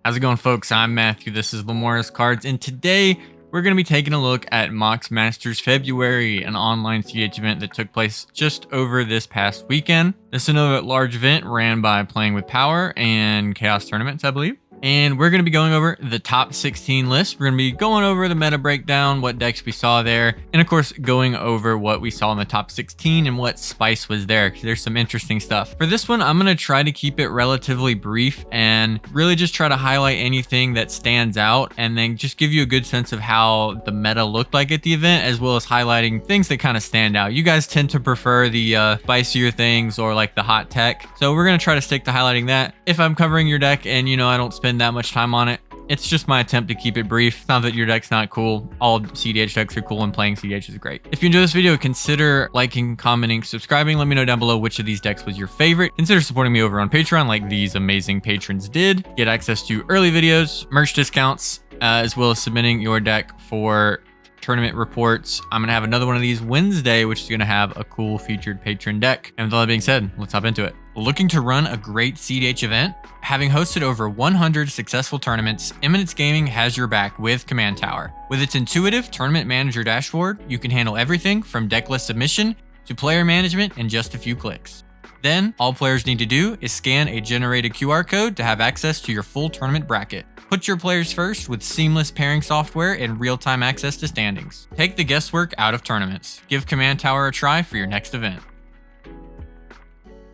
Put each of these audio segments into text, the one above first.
How's it going, folks? I'm Matthew. This is Lemora's Cards, and today we're going to be taking a look at Mox Masters February, an online cEDH event that took place just over this past weekend. This is another large event ran by Playing with Power and Chaos Tournaments, I believe. And we're going to be going over the top 16 list. We're going to be going over the meta breakdown, what decks we saw there, and of course going over what we saw in the top 16 and what spice was there, because there's some interesting stuff. For this one, I'm going to try to keep it relatively brief and really just try to highlight anything that stands out and then just give you a good sense of how the meta looked like at the event, as well as highlighting things that kind of stand out. You guys tend to prefer the spicier things or like the hot tech, so we're going to try to stick to highlighting that. If I'm covering your deck and I don't spend that much time on it, it's just my attempt to keep it brief. It's not that your deck's not cool. All cEDH decks are cool and playing cEDH is great. If you enjoy this video, consider liking, commenting, subscribing. Let me know down below which of these decks was your favorite. Consider supporting me over on Patreon like these amazing patrons did. Get access to early videos, merch discounts, as well as submitting your deck for tournament reports. I'm going to have another one of these Wednesday, which is going to have a cool featured patron deck. And with all that being said, let's hop into it. Looking to run a great cEDH event? Having hosted over 100 successful tournaments, Eminence Gaming has your back with Command Tower. With its intuitive tournament manager dashboard, you can handle everything from deck list submission to player management in just a few clicks. Then, all players need to do is scan a generated QR code to have access to your full tournament bracket. Put your players first with seamless pairing software and real-time access to standings. Take the guesswork out of tournaments. Give Command Tower a try for your next event.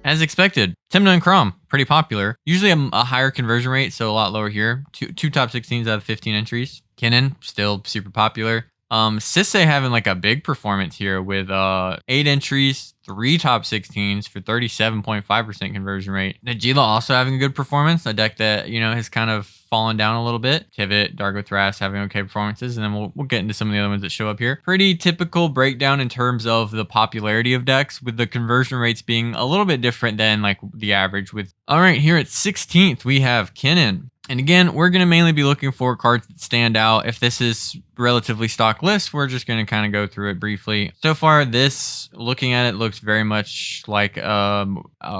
As expected, Tymna and Kraum, pretty popular. Usually a higher conversion rate, so a lot lower here. Two top 16s out of 15 entries. Kinnan, still super popular. Sisay having like a big performance here with 8 entries, 3 top 16s for 37.5% conversion rate. Najeela also having a good performance, a deck that, has kind of fallen down a little bit. Tivit, Dargo, Thrasios having okay performances, and then we'll get into some of the other ones that show up here. Pretty typical breakdown in terms of the popularity of decks, with the conversion rates being a little bit different than like the average with. All right, here at 16th, we have Kinnan. And again, we're going to mainly be looking for cards that stand out. If this is relatively stock list, we're just going to kind of go through it briefly. So far, this, looking at it, looks very much like a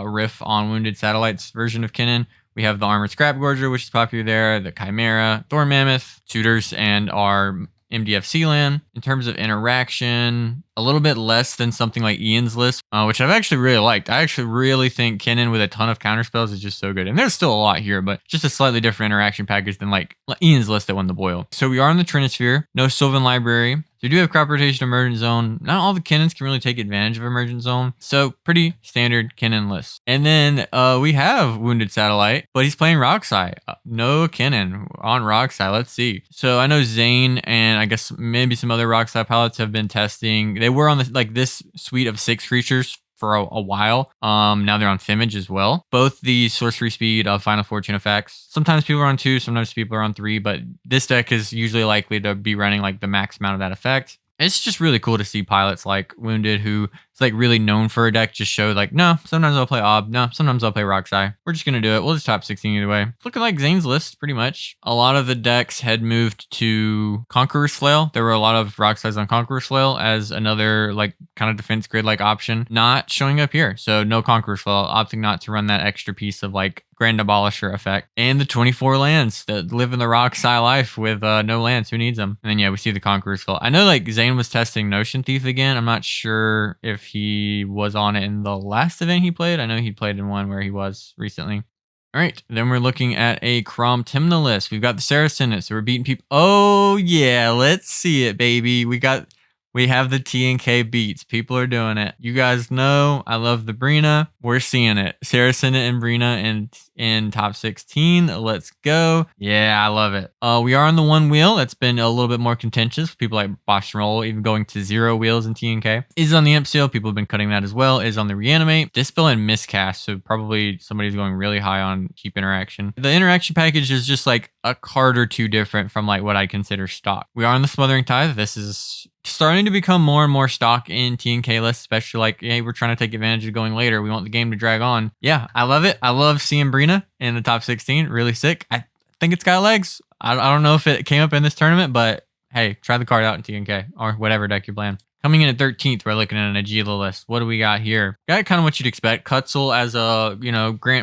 riff on Wounded Satellites version of Kinnan. We have the Armored Scrap Gorger, which is popular there, the Chimera, Thorn Mammoth, Tutors, and our MDFC land. In terms of interaction, a little bit less than something like Ian's list, which I've actually really liked. I actually really think Kinnan with a ton of counterspells is just so good. And there's still a lot here, but just a slightly different interaction package than like Ian's list that won the boil. So we are in the Trinisphere, no Sylvan Library. So we do have Crop Rotation Emergent Zone. Not all the Kinnans can really take advantage of Emergent Zone. So pretty standard Kinnan list. And then we have Wounded Satellite, but he's playing Roxai. No Kinnan on Roxai. Let's see. So I know Zane and I guess maybe some other Roxai pilots have been testing. They were on this suite of 6 creatures for a while. Now they're on Fimage as well. Both the sorcery speed of Final Fortune effects. Sometimes people are on 2, sometimes people are on 3, but this deck is usually likely to be running like the max amount of that effect. It's just really cool to see pilots like Wounded, who is like really known for a deck, just show like, no, sometimes I'll play Ob, no, sometimes I'll play Roxai. We're just going to do it. We'll just top 16 either way. Looking like Zane's list, pretty much. A lot of the decks had moved to Conqueror's Flail. There were a lot of Roxais on Conqueror's Flail as another like kind of defense grid like option. Not showing up here. So no Conqueror's Flail, opting not to run that extra piece of like Grand Abolisher effect. And the 24 lands that live in the Roxai life with no lands. Who needs them? And then yeah, we see the Conqueror's Flail. I know like Zane was testing Notion Thief again. I'm not sure if he was on it in the last event he played. I know he played in one where he was recently. All right, then we're looking at a Kraum Tymna list. We've got the Saracen in it, so we're beating people. Oh yeah, let's see it, baby. We have the T and K beats. People are doing it. You guys know I love the Brina. We're seeing it. Saracen and Brina in top 16. Let's go. Yeah, I love it. We are on the one wheel. That's been a little bit more contentious. People like Boston Roll, even going to 0 wheels in T and K. Is on the Imp Seal. People have been cutting that as well. Is on the Reanimate. Dispel and Miscast. So probably somebody's going really high on cheap interaction. The interaction package is just like a card or 2 different from like what I consider stock. We are on the Smothering Tithe. This is starting to become more and more stock in T and K lists, especially like, hey, we're trying to take advantage of going later. We want the game to drag on. Yeah, I love it. I love seeing Brina in the top 16. Really sick. I think it's got legs. I don't know if it came up in this tournament, but hey, try the card out in T and K or whatever deck you're playing. Coming in at 13th, we're looking at a Najeela list. What do we got here? Got kind of what you'd expect. Cutzel as a,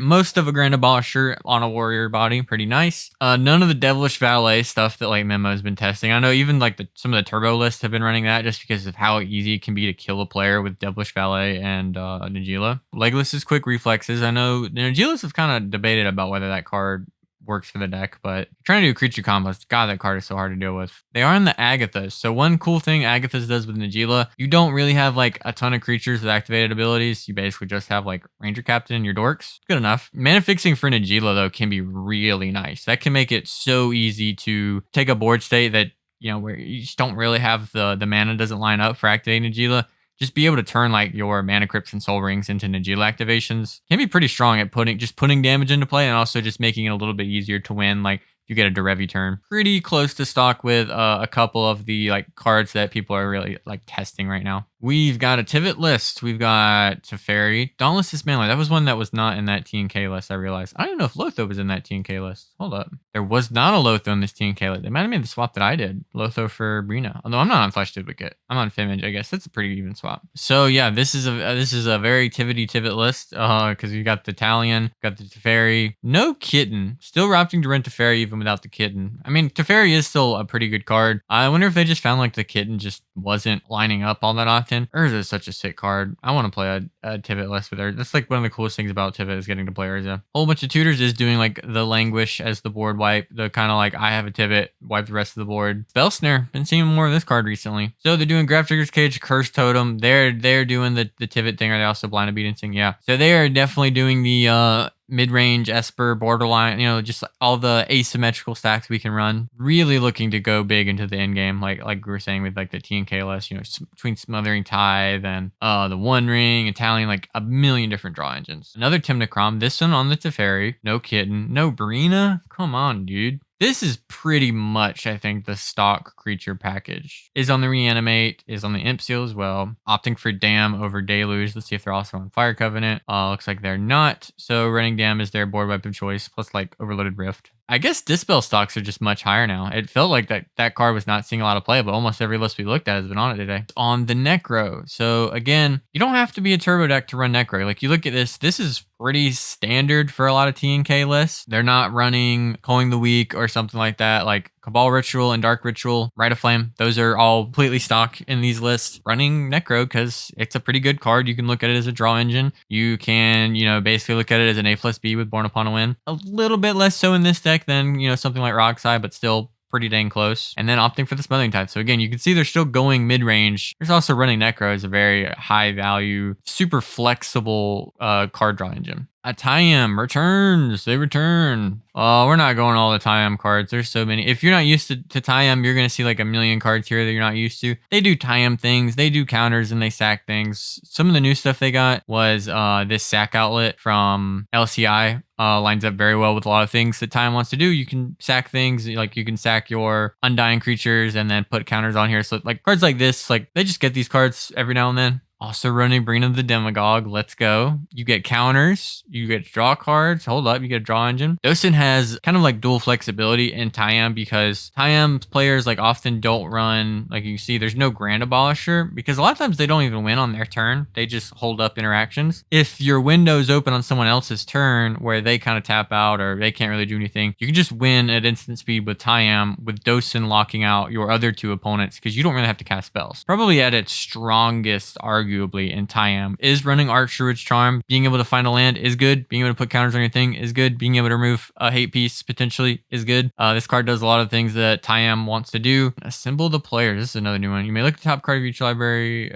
most of a Grand Abolisher on a warrior body. Pretty nice. None of the Devilish Valet stuff that like Memo has been testing. I know even like some of the turbo lists have been running that just because of how easy it can be to kill a player with Devilish Valet and Najeela. Legless is quick reflexes. I know the Najeelas have kind of debated about whether that card works for the deck, but trying to do creature combos, god, that card is so hard to deal with. They are in the Agathas, so one cool thing Agathas does with Najeela, you don't really have like a ton of creatures with activated abilities. You basically just have like Ranger Captain and your dorks. Good enough. Mana fixing for Najeela though can be really nice. That can make it so easy to take a board state that where you just don't really have the mana doesn't line up for activating Najeela. Just be able to turn like your Mana Crypts and Soul Rings into Najeela activations can be pretty strong at putting damage into play and also just making it a little bit easier to win. Like you get a Derevi turn. Pretty close to stock with a couple of the like cards that people are really like testing right now. We've got a Tivit list. We've got Teferi. Dauntless Dismantler. That was one that was not in that T&K list, I realized. I don't know if Lotho was in that T&K list. Hold up. There was not a Lotho in this T&K list. They might have made the swap that I did. Lotho for Brina. Although I'm not on Flesh Duplicate. I'm on Fimage, I guess. That's a pretty even swap. So yeah, this is a very Tivit list. Because we got the Talion, got the Teferi. No Kitten. Still opting to rent Teferi even without the Kitten. I mean, Teferi is still a pretty good card. I wonder if they just found like the Kitten just wasn't lining up all that often. Urza is such a sick card. I want to play a Tivit list with her. That's like one of the coolest things about Tivit is getting to play Urza. A whole bunch of tutors is doing like the Languish as the board wipe. The kind of like I have a Tivit, wipe the rest of the board. Spell Snare. Been seeing more of this card recently. So they're doing Graph Trigger's Cage, Curse Totem. They're doing the Tivit thing. Are they also Blind Obedience-ing? Yeah. So they are definitely doing the mid-range Esper borderline, just all the asymmetrical stacks we can run. Really looking to go big into the end game, like we were saying with like the T&K list, between Smothering Tithe and the One Ring, Italian, like a million different draw engines. Another Tymna Kraum, this one on the Teferi, no Kitten, no Brina. Come on, dude. This is pretty much, I think, the stock creature package. Is on the Reanimate, is on the Imp Seal as well. Opting for Dam over Deluge. Let's see if they're also on Fire Covenant. Looks like they're not. So running Dam is their board wipe of choice, plus like Overloaded Rift. I guess Dispel stocks are just much higher now. It felt like that card was not seeing a lot of play, but almost every list we looked at has been on it today. On the Necro. So again, you don't have to be a turbo deck to run Necro. Like you look at this is pretty standard for a lot of T&K lists. They're not running Culling the Weak or something like that. Like Cabal Ritual and Dark Ritual, Rite of Flame, those are all completely stock in these lists. Running Necro because it's a pretty good card. You can look at it as a draw engine. You can, basically look at it as an A+B with Born Upon a Win. A little bit less so in this deck than, something like Rockside, but still pretty dang close. And then opting for the Smothering Tithe. So again, you can see they're still going mid-range. There's also running Necro as a very high value, super flexible card draw engine. A Tayam returns. They return. We're not going all the Tayam cards. There's so many. If you're not used to Tayam, you're going to see like a million cards here that you're not used to. They do Tayam things. They do counters and they sack things. Some of the new stuff they got was this sack outlet from LCI. Lines up very well with a lot of things that Tayam wants to do. You can sack things. Like you can sack your Undying creatures and then put counters on here. So like cards like this, like they just get these cards every now and then. Also running Brina the Demagogue. Let's go. You get counters. You get draw cards. Hold up. You get a draw engine. Dosen has kind of like dual flexibility in Tayam because Tayam players like often don't run, like you see, there's no Grand Abolisher because a lot of times they don't even win on their turn. They just hold up interactions. If your window's open on someone else's turn where they kind of tap out or they can't really do anything, you can just win at instant speed with Tayam with Dosen locking out your other two opponents because you don't really have to cast spells. Probably at its strongest arguably in Tayam is running Archdruid's Charm. Being able to find a land is good. Being able to put counters on your thing is good. Being able to remove a hate piece potentially is good. This card does a lot of things that Tayam wants to do. Assemble the players. This is another new one. You may look at the top card of each library,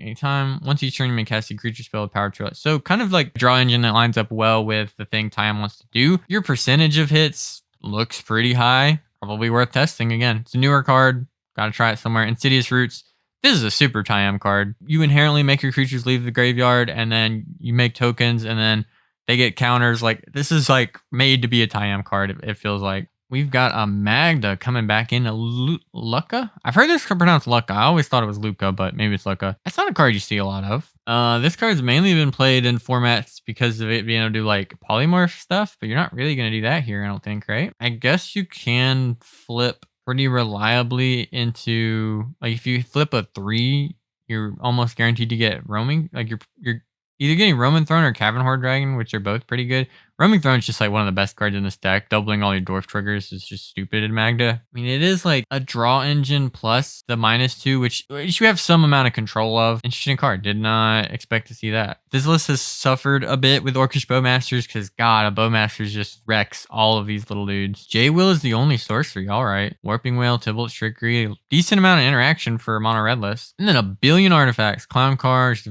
anytime. Once each turn, you may cast a creature spell with power to it. So kind of like draw engine that lines up well with the thing Tayam wants to do. Your percentage of hits looks pretty high. Probably worth testing again. It's a newer card. Gotta try it somewhere. Insidious Roots. This is a super Tayam card. You inherently make your creatures leave the graveyard and then you make tokens and then they get counters. Like this is like made to be a Tayam card, it feels like. We've got a Magda coming back into Lucca. I've heard this pronounced Lucca. I always thought it was Luca, but maybe it's Lucca. It's not a card you see a lot of. This card's mainly been played in formats because of it being able to do like polymorph stuff, but you're not really going to do that here, I don't think, right? I guess you can flip pretty reliably into, like if you flip a 3 you're almost guaranteed to get roaming. Like you're either getting Roman Throne or Cavern Horde Dragon, which are both pretty good. Roaming Throne is just like one of the best cards in this deck. Doubling all your dwarf triggers is just stupid in Magda. I mean, it is like a draw engine plus the -2, which you have some amount of control of. Interesting card. Did not expect to see that. This list has suffered a bit with Orcish Bowmasters because, God, a Bowmasters just wrecks all of these little dudes. J-Will is the only sorcery. All right. Warping Whale, Tivilt's Trickery. Decent amount of interaction for a mono red list. And then a billion artifacts. Clown cards,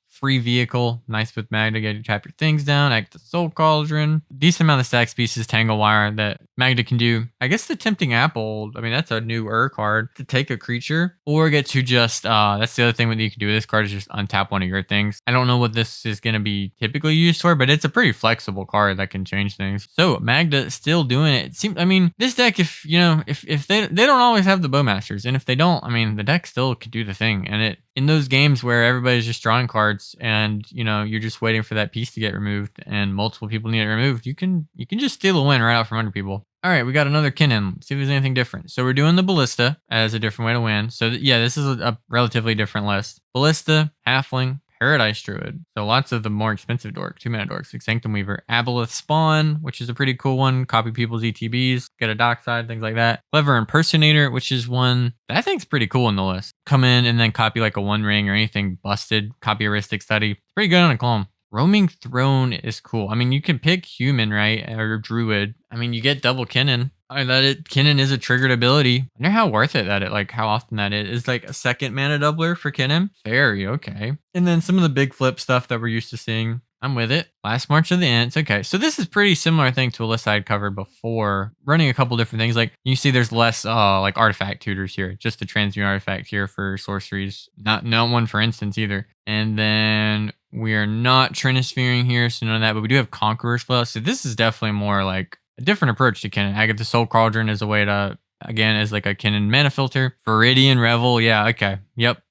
free vehicle, nice with Magda, get to tap your things down, act the Soul Cauldron. Decent amount of Stax pieces, Tangle Wire that Magda can do. I guess the Tempting Apple, I mean, that's a new card to take a creature or get to just, that's the other thing that you can do with this card is just untap one of your things. I don't know what this is going to be typically used for, but it's a pretty flexible card that can change things. So Magda still doing it. It seems, I mean, this deck, if, you know, if they don't always have the Bowmasters, and if they don't, I mean, the deck still could do the thing. And it, in those games where everybody's just drawing cards and, you know, you're just waiting for that piece to get removed and multiple people need it removed, you can just steal a win right out from under people. All right, we got another Kinnan. Let's see if there's anything different. So we're doing the Ballista as a different way to win. So yeah, this is a relatively different list. Ballista, Halfling, Paradise Druid. So lots of the more expensive dorks, 2-mana dorks, like Sanctum Weaver, Aboleth Spawn, which is a pretty cool one. Copy people's ETBs, get a dockside, things like that. Clever Impersonator, which is one that I think is pretty cool in the list. Come in and then copy like a One Ring or anything busted. Copy Heuristic Study. It's pretty good on a clone. Roaming Throne is cool. I mean, you can pick Human, right? Or Druid. I mean, you get double Kinnan. Kinnan is a triggered ability. I wonder how worth it that it, like how often that is. It's like a second mana doubler for Kinnan. Very okay. And then some of the big flip stuff that we're used to seeing. I'm with it. Last March of the Ants. Okay, so this is pretty similar, I think, to a list I'd covered before. Running a couple different things. Like you see there's less like artifact tutors here. Just a transmute artifact here for sorceries. Not one for instance either. And then we are not Trinisphering here, so none of that. But we do have Conqueror's Flow. So this is definitely more like a different approach to Kinnan. I get the Soul Cauldron as a way to, again, as like a Kinnan mana filter. Viridian Revel. Yeah, okay. Yep.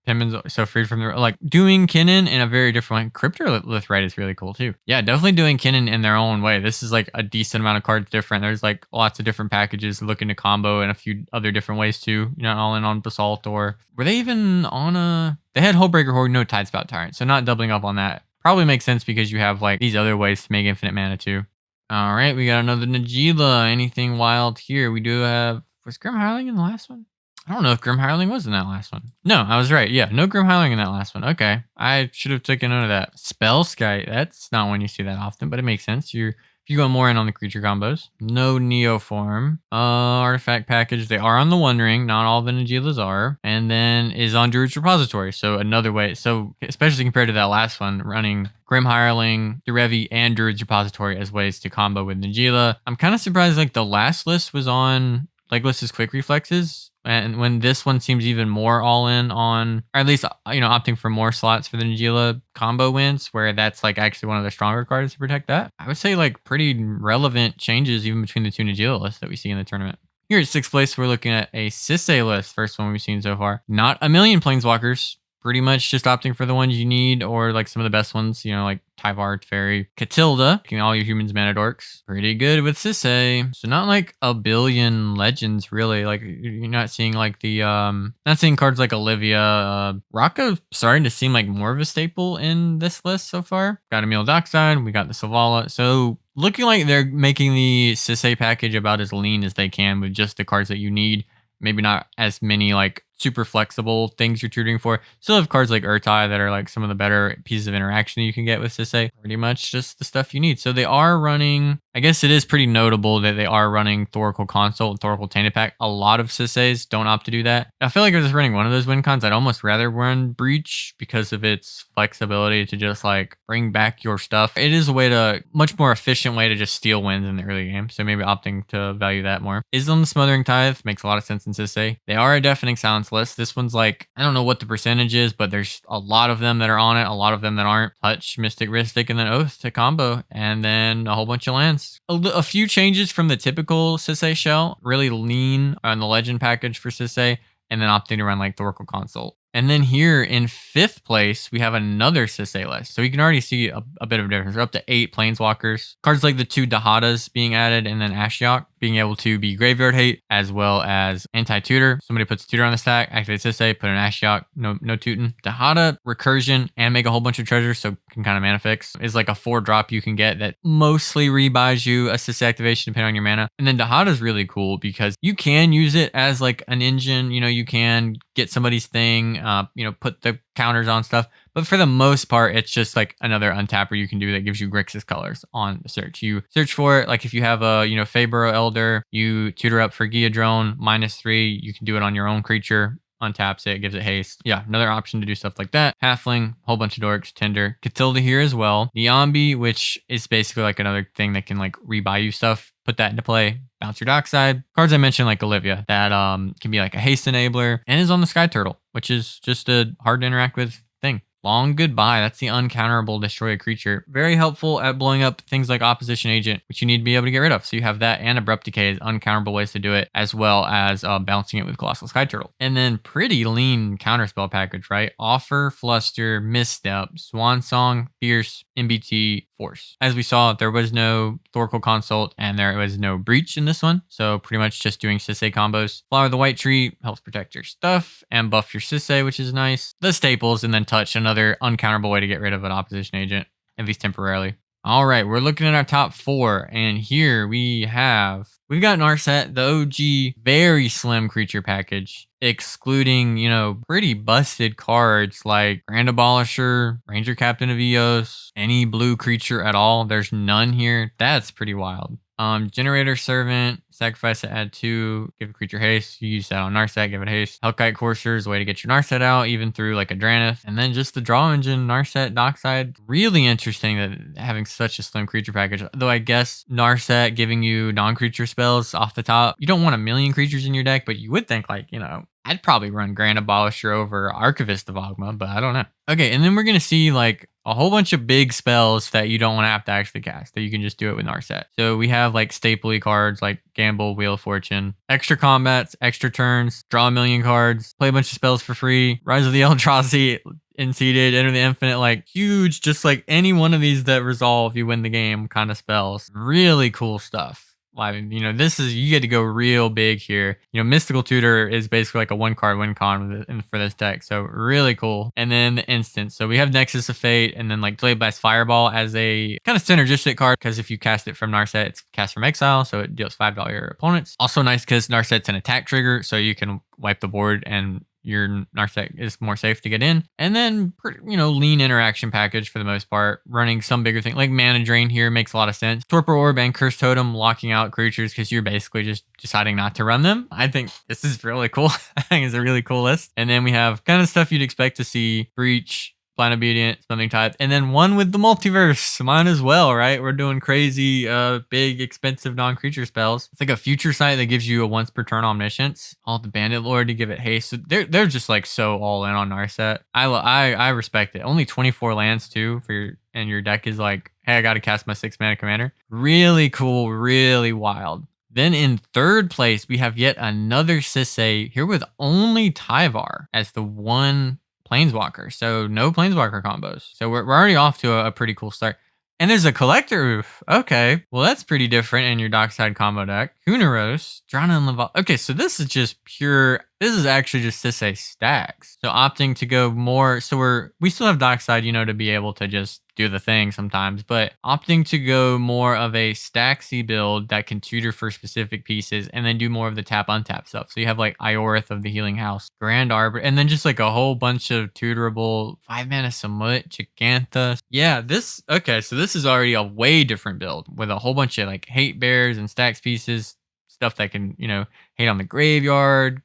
Timmon's so freed from the, like doing Kinnan in a very different way. Cryptolith is really cool too. Yeah, definitely doing Kinnan in their own way. This is like a decent amount of cards different. There's like lots of different packages looking to combo in a few other different ways too. You're not all in on Basalt, or were they even on they had Hullbreaker Horde, no Tidespout Tyrant. So not doubling up on that. Probably makes sense because you have like these other ways to make infinite mana too. All right, we got another Najeela. Anything wild here? We do have, was Grim Hireling in the last one? I don't know if Grim Hireling was in that last one. No, I was right. Yeah, no Grim Hireling in that last one. Okay, I should have taken note of that. Spellskite, that's not one you see that often, but it makes sense. If you go more in on the creature combos. No Neoform. Artifact package. They are on the One Ring. Not all the Najeelas are. And then is on Druid's Repository. So another way. So especially compared to that last one, running Grim Hireling, Derevi, and Druid's Repository as ways to combo with Najeela. I'm kind of surprised like the last list was on Legolas's Quick Reflexes. And when this one seems even more all in on, or at least, you know, opting for more slots for the Najeela combo wins, where that's like actually one of the stronger cards to protect that. I would say like pretty relevant changes even between the two Najeela lists that we see in the tournament. Here at 6th place, we're looking at a Sisay list, first one we've seen so far. Not a million Planeswalkers. Pretty much just opting for the ones you need, or like some of the best ones, you know, like Tyvar, Fairy, Catilda, all your humans, mana dorks. Pretty good with Sisay. So not like a billion legends, really. Like you're not seeing like the, not seeing cards like Olivia. Rocco starting to seem like more of a staple in this list so far. Got Emil Dockside, we got the Savala. So looking like they're making the Sisay package about as lean as they can with just the cards that you need. Maybe not as many like super flexible things you're tutoring for. Still have cards like Urtai that are like some of the better pieces of interaction that you can get with Sisay. Pretty much just the stuff you need. So they are running, I guess it is pretty notable that they are running Thoracle Consult and Thoracle Tainted Pack. A lot of Sisays don't opt to do that. I feel like if I was running one of those win cons, I'd almost rather run Breach because of its flexibility to just like bring back your stuff. It is a way to, much more efficient way to just steal wins in the early game. So maybe opting to value that more. Islam Smothering Tithe makes a lot of sense in Sisay. They are a Deafening Silence list. This one's like, I don't know what the percentage is, but there's a lot of them that are on it, a lot of them that aren't. Touch, Mystic, Ristic, and then Oath to combo, and then a whole bunch of lands. A few changes from the typical Sisay shell, really lean on the legend package for Sisay, and then opting to run like Thoracle Consult. And then here in 5th place, we have another Sisay list. So you can already see a bit of a difference. We're up to 8 Planeswalkers. Cards like the 2 Dahadas being added, and then Ashiok. being able to be graveyard hate as well as anti-tutor. Somebody puts a tutor on the stack, activate Sisay, put an Ashiok, no tutor. Dahada, recursion, and make a whole bunch of treasures, so can kind of mana fix. Is like a 4-drop you can get that mostly rebuys you a Sisay activation depending on your mana. And then Dahada is really cool because you can use it as like an engine. You know, you can get somebody's thing, you know, put the counters on stuff. But for the most part, it's just like another untapper you can do that gives you Grixis colors on the search. You search for it. Like if you have a, you know, Fabro Elder, you tutor up for Giadrone, -3. You can do it on your own creature. Untaps it, gives it haste. Yeah, another option to do stuff like that. Halfling, whole bunch of dorks, Tinder. Catilda here as well. Niambi, which is basically like another thing that can like rebuy you stuff. Put that into play. Bounce your dockside. Cards I mentioned like Olivia that can be like a haste enabler and is on the Sky Turtle, which is just a hard to interact with thing. Long Goodbye. That's the uncounterable destroy a creature. Very helpful at blowing up things like Opposition Agent, which you need to be able to get rid of. So you have that and Abrupt Decay as uncounterable ways to do it, as well as bouncing it with Colossal Sky Turtle. And then pretty lean counterspell package, right? Offer, Fluster, Misstep, Swan Song, Fierce, MBT, Force. As we saw, there was no Thoracle Consult and there was no Breach in this one. So pretty much just doing Sisay combos. Flower the White Tree helps protect your stuff and buff your Sisay, which is nice. The staples, and then Touch, another uncounterable way to get rid of an opposition agent, at least temporarily. All right, we're looking at our top 4, and here we've got Narset, the OG, very slim creature package, excluding, you know, pretty busted cards like Grand Abolisher, Ranger Captain of Eos, any blue creature at all. There's none here. That's pretty wild. Generator Servant, sacrifice to add 2, give a creature haste. You use that on Narset, give it haste. Hellkite Courser is a way to get your Narset out, even through like a Drannith. And then just the draw engine, Narset, Dockside. Really interesting that having such a slim creature package. Though I guess Narset giving you non-creature spells off the top. You don't want 1,000,000 creatures in your deck, but you would think like, you know, I'd probably run Grand Abolisher over Archivist of Ogma, but I don't know. Okay, and then we're going to see like a whole bunch of big spells that you don't want to have to actually cast, that you can just do it with Narset. So we have like stapley cards like Gamble, Wheel of Fortune, extra combats, extra turns, draw 1,000,000 cards, play a bunch of spells for free, Rise of the Eldrazi, Unseated, Enter the Infinite, like huge, just like any one of these that resolve, you win the game kind of spells. Really cool stuff. You know, you get to go real big here. You know, Mystical Tutor is basically like a 1-card win con for this deck. So really cool. And then the instance. So we have Nexus of Fate and then like Delayed Blast Fireball as a kind of synergistic card because if you cast it from Narset, it's cast from exile. So it deals 5 to all your opponents. Also nice because Narset's an attack trigger. So you can wipe the board and your Narset is more safe to get in. And then, you know, lean interaction package for the most part. Running some bigger thing like Mana Drain here makes a lot of sense. Torpor Orb and Curse Totem locking out creatures because you're basically just deciding not to run them. I think this is really cool. I think it's a really cool list. And then we have kind of stuff you'd expect to see. Breach, Blind Obedient, Summoning Tithe, and then one with the multiverse. Mine as well, right? We're doing crazy, big, expensive non-creature spells. It's like a future sight that gives you a once per turn omniscience. All the Bandit Lord to give it haste. So they're just like so all in on Narset. I respect it. Only 24 lands too and your deck is like, hey, I got to cast my 6-mana commander. Really cool, really wild. Then in third place, we have yet another Sisay here with only Tyvar as the one Planeswalker. So no Planeswalker combos. So we're already off to a pretty cool start. And there's a Collector Roof. Okay. Well, that's pretty different in your Dockside combo deck. Kunaros, Drana and Laval. Okay, so this is just pure. This is actually just Sisay stacks. So opting to go more. So we still have Dockside, you know, to be able to just do the thing sometimes, but opting to go more of a stacksy build that can tutor for specific pieces and then do more of the tap untap stuff. So you have like Iorith of the Healing House, Grand Arbor, and then just like a whole bunch of tutorable 5-mana Samut, Gigantha. Yeah, okay, so this is already a way different build with a whole bunch of like hate bears and stacks pieces, stuff that can, you know, hate on the graveyard,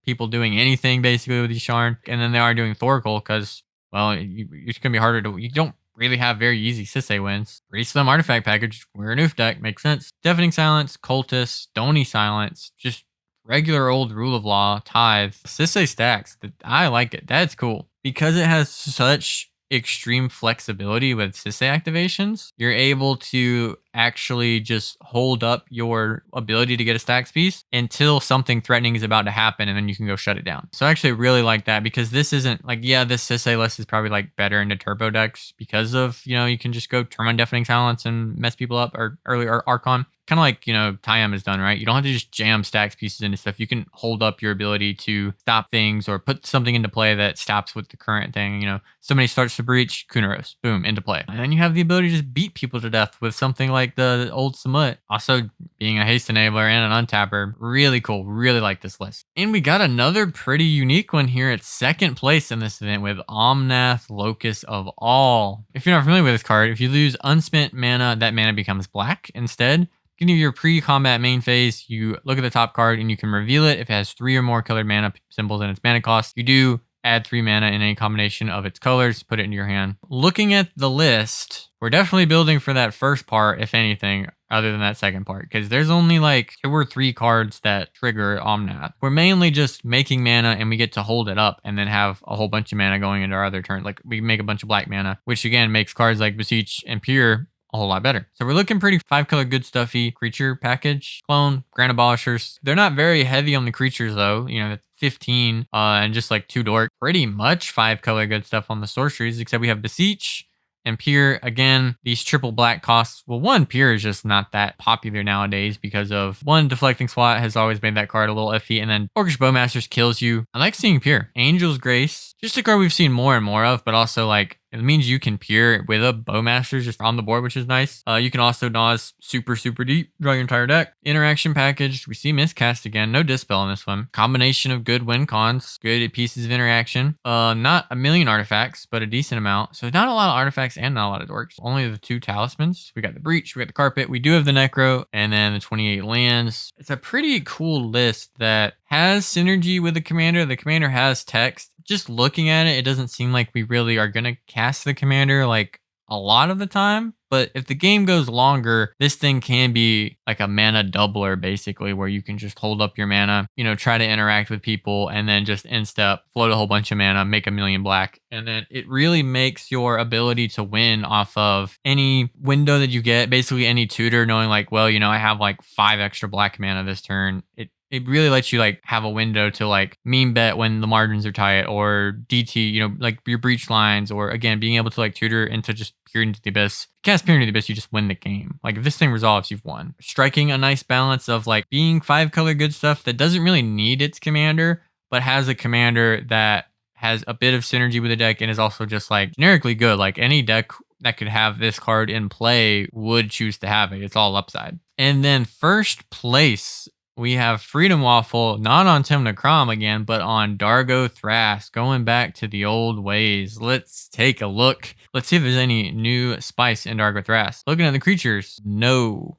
people doing anything basically with Yisharn. And then they are doing Thoracle because, well, it's going to be harder you don't really have very easy Sisay wins. Pretty slim artifact package. We're a Noof deck. Makes sense. Deafening Silence, Cultist, Stony Silence, just regular old Rule of Law, Tithe. Sisay stacks. I like it. That's cool. Because it has such extreme flexibility with Sisay activations, you're able to actually just hold up your ability to get a Stax piece until something threatening is about to happen, and then you can go shut it down. So I actually really like that, because this isn't like, yeah, this Sisay list is probably like better into turbo decks because of, you can just go turn on Deafening Silence and mess people up, or earlier Archon. Kind of like, Tayam has done, right? You don't have to just jam Stax pieces into stuff. You can hold up your ability to stop things or put something into play that stops with the current thing. Somebody starts to breach, Kunaros, boom, into play. And then you have the ability to just beat people to death with something like the old Samut. Also, being a haste enabler and an untapper, really cool. Really like this list. And we got another pretty unique one here at second place in this event with Omnath, Locus of All. If you're not familiar with this card, if you lose unspent mana, that mana becomes black instead. Beginning of your pre-combat main phase, you look at the top card and you can reveal it if it has 3 or more colored mana symbols in its mana cost. You do add 3 mana in any combination of its colors, put it in your hand. Looking at the list, we're definitely building for that first part, if anything, other than that second part, because there's only like 2 or 3 cards that trigger Omnath. We're mainly just making mana, and we get to hold it up and then have a whole bunch of mana going into our other turn. Like, we make a bunch of black mana, which again makes cards like Beseech and Pure a whole lot better. So we're looking pretty 5-color good stuffy creature package. Clone, Grand Abolishers. They're not very heavy on the creatures though. That's 15 and just like 2 dork. Pretty much 5-color good stuff on the sorceries, except we have Beseech and Pure. Again, these triple black costs. Well, one, Pure is just not that popular nowadays because of, one, Deflecting Swat has always made that card a little iffy, and then Orcish Bowmasters kills you. I like seeing Pure. Angel's Grace, just a card we've seen more and more of, but also like, it means you can Pure with a Bowmaster just on the board, which is nice. You can also Naz super, super deep, draw your entire deck. Interaction package, we see Miscast again. No Dispel in this one. Combination of good win cons, good pieces of interaction. Not a million artifacts, but a decent amount. So not a lot of artifacts and not a lot of dorks. Only the 2 talismans. We got the Breach, we got the Carpet. We do have the Necro, and then the 28 lands. It's a pretty cool list that has synergy with the commander. The commander has text. Just looking at it, it doesn't seem like we really are going to cast the commander like a lot of the time. But if the game goes longer, this thing can be like a mana doubler, basically, where you can just hold up your mana, try to interact with people, and then just insta float a whole bunch of mana, make a million black. And then it really makes your ability to win off of any window that you get, basically any tutor, knowing like, well, I have like 5 extra black mana this turn. It really lets you like have a window to like meme bet when the margins are tight, or DT, like your breach lines, or again, being able to like tutor into just Peer into the Abyss. Cast Peer into the Abyss, you just win the game. Like if this thing resolves, you've won. Striking a nice balance of like being 5-color good stuff that doesn't really need its commander, but has a commander that has a bit of synergy with the deck and is also just like generically good. Like any deck that could have this card in play would choose to have it. It's all upside. And then first place, we have Freedom Waffle, not on Tymna Kraum again, but on Dargo Thras, going back to the old ways. Let's take a look. Let's see if there's any new spice in Dargo Thras. Looking at the creatures, no.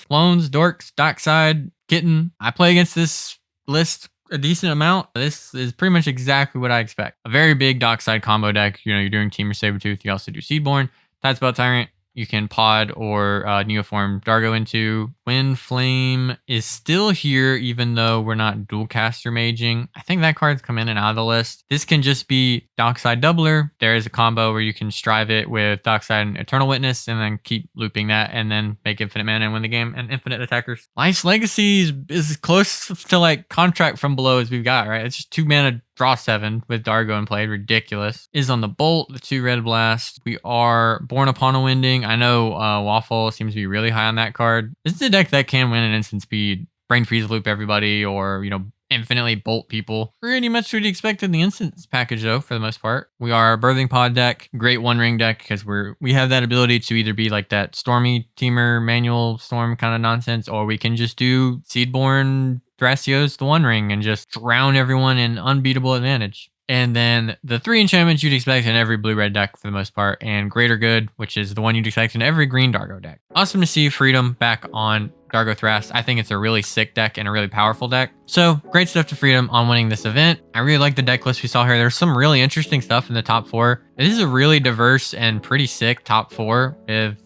Clones, Dorks, Dockside, Kitten. I play against this list a decent amount. This is pretty much exactly what I expect. A very big Dockside combo deck. You're doing Temur Sabertooth. You also do Seedborn, Tidespell Tyrant. You can pod or Neoform Dargo into. Wind Flame is still here, even though we're not dual caster maging. I think that card's come in and out of the list. This can just be Dockside Doubler. There is a combo where you can strive it with Dockside and Eternal Witness, and then keep looping that, and then make infinite mana and win the game, and infinite attackers. Life's Legacy is close to like Contract from Below as we've got, right? It's just 2 mana, draw 7 with Dargo in play. Ridiculous. Is on the Bolt, the 2 red blast. We are Born Upon a Winding. I know Waffle seems to be really high on that card. This is a deck that can win an instant speed, Brain Freeze loop everybody, or infinitely bolt people. Pretty much what you expect in the instance package though, for the most part. We are a Birthing Pod deck, great 1-ring deck, because we have that ability to either be like that Stormy Teamer manual storm kind of nonsense, or we can just do Seedborn Thrasios the 1-ring and just drown everyone in unbeatable advantage. And then the 3 enchantments you'd expect in every blue-red deck for the most part, and Greater Good, which is the one you'd expect in every green Dargo deck. Awesome to see Freedom back on Dargo Thras. I think it's a really sick deck and a really powerful deck. So great stuff to Freedom on winning this event. I really like the deck list we saw here. There's some really interesting stuff in the top 4. This is a really diverse and pretty sick top 4 with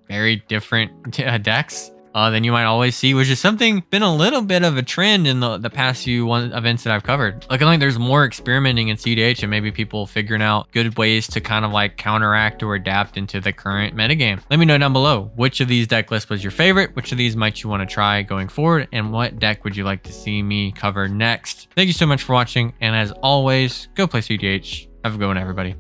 very different decks. than you might always see, which is something been a little bit of a trend in the past few events that I've covered. Looking like there's more experimenting in cEDH and maybe people figuring out good ways to kind of like counteract or adapt into the current metagame. Let me know down below which of these deck lists was your favorite, which of these might you want to try going forward, and what deck would you like to see me cover next. Thank you so much for watching, and as always, go play cEDH. Have a good one, everybody.